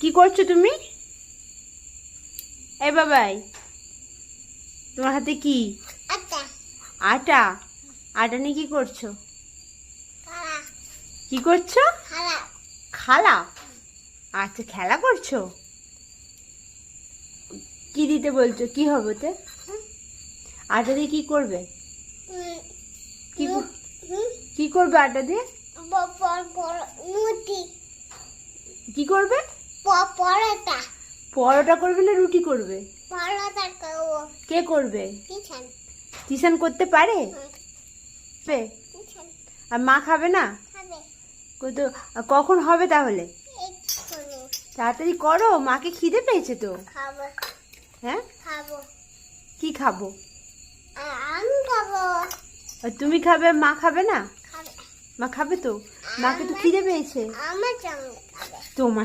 কি করছো তুমি? এ বাবাই, তোমার হাতে কি? আটা। আটা নিয়ে কি করছো? কি করছো? খালা। আচ্ছা, খেলা করছো। কি দিতে বলছো? কি হবে ওতে? আটা দিয়ে কি করবে? কি করবে আটা দিয়ে? কি করবে? পরোটা। পরোটা করবে না রুটি করবে? পরোটা করবো। কে করবে? কিষান। টিউশন করতে পারে? কিষান আর মা খাবে না? খাবে। তো কখন হবে তাহলে? এক্ষুনি তাড়াতাড়ি করো, মাকে খিদে পেয়েছে তো। খাবো। হ্যাঁ, খাবো। কি খাবো? আমি খাবো। আর তুমি খাবে, মা খাবে না? খাবে। মা খাবে তো, মাকে তো খিদে পেয়েছে। আমার সঙ্গে খাবে। তোমার